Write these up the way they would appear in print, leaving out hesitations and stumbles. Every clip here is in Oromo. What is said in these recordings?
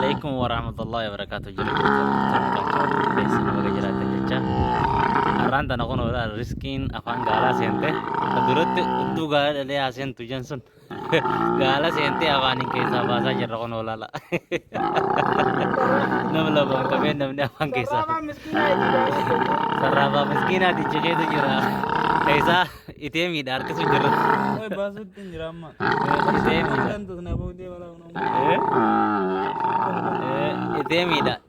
عليكم ورحمة الله وبركاته Arran tanah kono udah riskin afan gala sente durut udu gala le asen tujan sun gala sente afan ingke bahasa jerro kono lala nam la bang tapi nam ne afan kesa saraba miskina di jege tu jira kaisa ite mi dar ke sun jerro Oi basut tin jirama. ite mi Kan tu na baude wala uno.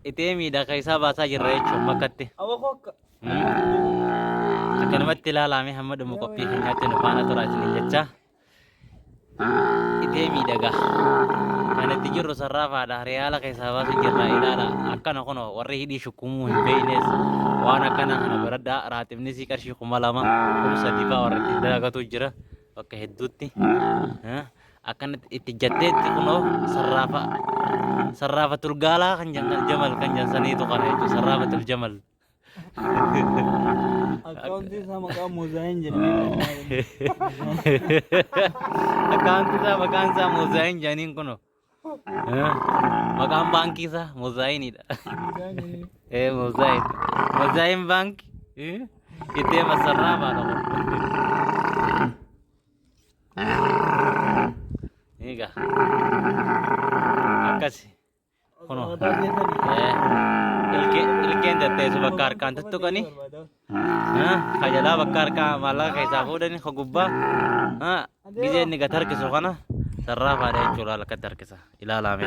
ite mi da kaisa bahasa jerro cuma katte Awak kok Akanumatti ilaalame hamma dhumu qophii keenyaatti nu faana turaatiin jecha itee miidhagaa kanatti jirru sarraafaadha reyaala keessaa baasu jirra ilaala akkana kuno warri hidhii shukumuu hin beeynes waan akkana kana baradhaa raaxibni sii qarshii 2,000 sadii fa'aa warra itti dalagatu jira bakka hedduutti akkanatti itti jatteetti kunoo sarraafatul gaalaa kan jamal kan jansaniitu kana jechuudha sarraafatul jamal akaunti sama kamu zain jadi. Akaunti sa makan sa mozain janin kono. Makan banki sa mozain ida. Mozain. Mozain bank. Ite masarra ba no. Ega. Akasi. Kono. Ilkeen jattee su bakka harkaan tuttuqani kajalaa bakka harkaa maallaa keessaa fuudhani hogubbaa gizee inni gad harkisu kana sarraafaadha jechuudha lakkatti harkisa ilaalame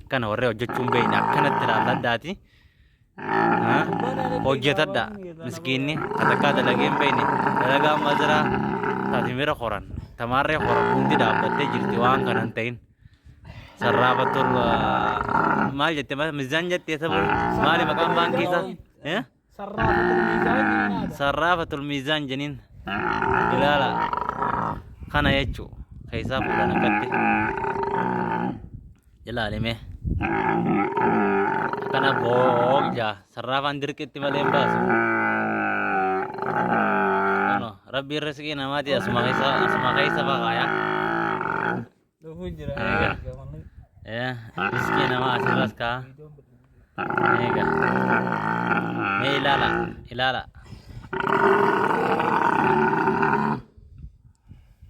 kana warree hojjechuun beeyne akkanatti ilaalladdaati hojjetadha miskiinni katakkaa dalagee hin beeyne dalagaa maziraa tatimira qoran tamaarree qoran hundi dhaabbattee jirti waan kanan ta'in sarraafatul maal jette mizaan jette sabu maali maqaan baankii isaa sarraafatul mizaan jeniin ilaala kana jechuu keessaa fuudhan akkatti ilaalime akkana boogja sarraafaan dirqitti malee hin baasu rabbiin riskii namaati asuma keessa baqaaya rizki nama asirras ka ega me ilala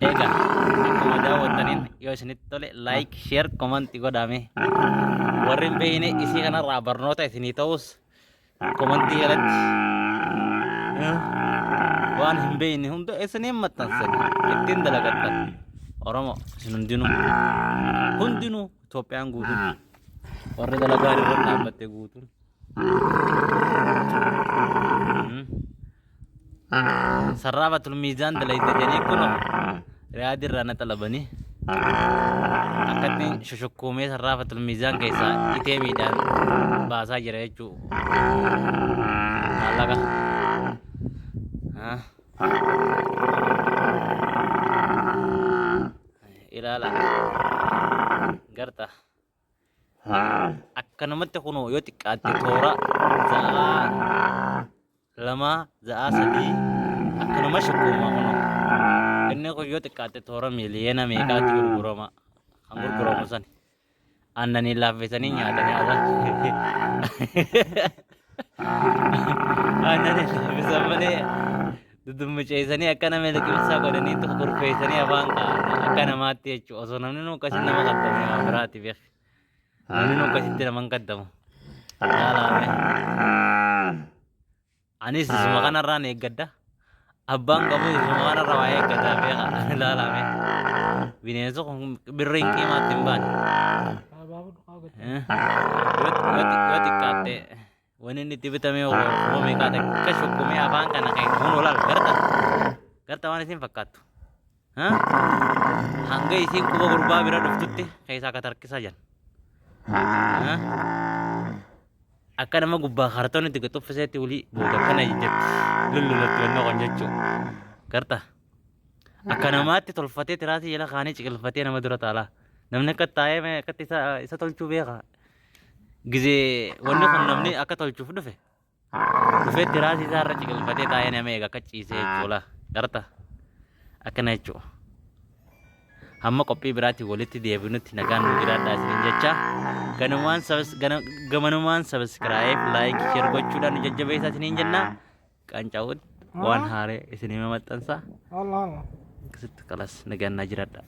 ega akkuma daawwattaniin yoo isinitti tole like share comment godhame warri hin beeyne isii kanarraa barnoota isinii ta'us commentii jalatti waan hin beeyne hunda isinii maxxansan ittiin dalagattan Oromo isin hundinuu Itoophiyaan guutuun warri dalagaa irra dhaabbatte guutuun sarraafatul miizaan dalayte jedhanii kuno riyaadirraa na xalabanii akkatti shoshokkoomee sarraafatul miizaan keessaa itee miidhaan baasaa jira jechuu maallaqa ilaala garta akkanumatti kuno yoo xiqqaatte toora za'aa lama za'aa sadii akkanuma shakkuuma kuno inni kun yoo xiqqaatte toora miliyeena meeqaatti gurgurama kan gurguramu san aannanii laaffisanii nyaatanii aannanii laaffisan malee dudummaceessanii akkana miliqimsaa godhanii kurfeessanii afaan akka namaatti jechuudha osoo namni nu akkasitti nama qaddame nama biraatti beek namni nu akkasitti nama hin qaddamu ilaalame anis isuma kanarraan eeggadda abbaan qabu isuma kanarra waa eeggataa beeka ilaalame bineensa kun birriin qiimaatti hin baane yoo xiqqaatte wani inni itti bitamee uumame kaata akka shukkumee afaan kana keessa kun olaal garta waan isin fakkaattu hanga isin quba gurbaa bira dhuftutti keessaa akka tarkisaa jiran akka nama gubbaa kaartoon itti gaxuffiseetti ulii buuta kana jetti lullulatti wannoo kan jechuu garta akka namaatti tolfatee tiraasii jala kaanii ciqilfatee nama dura taalaa namni akka taa'ee akkatti isa tolchuu beeka Gize wanni kun namni akka tolchuuf dhufee tiraasii isaa irra ciqilfatee taa'ee nama eega akka ciisee jechuudha garta akkana jechuudha hamma qophii biraatti walitti deebinutti nagaan nu jiraadhaa isiniin jecha gamanumaan subscribe like share gochuudhaan jajjabeessaa isiniin jenna qanca'uun waan haaree isinii maxxansa Allah. akkasitti kalas nagaan naa jiraadhaa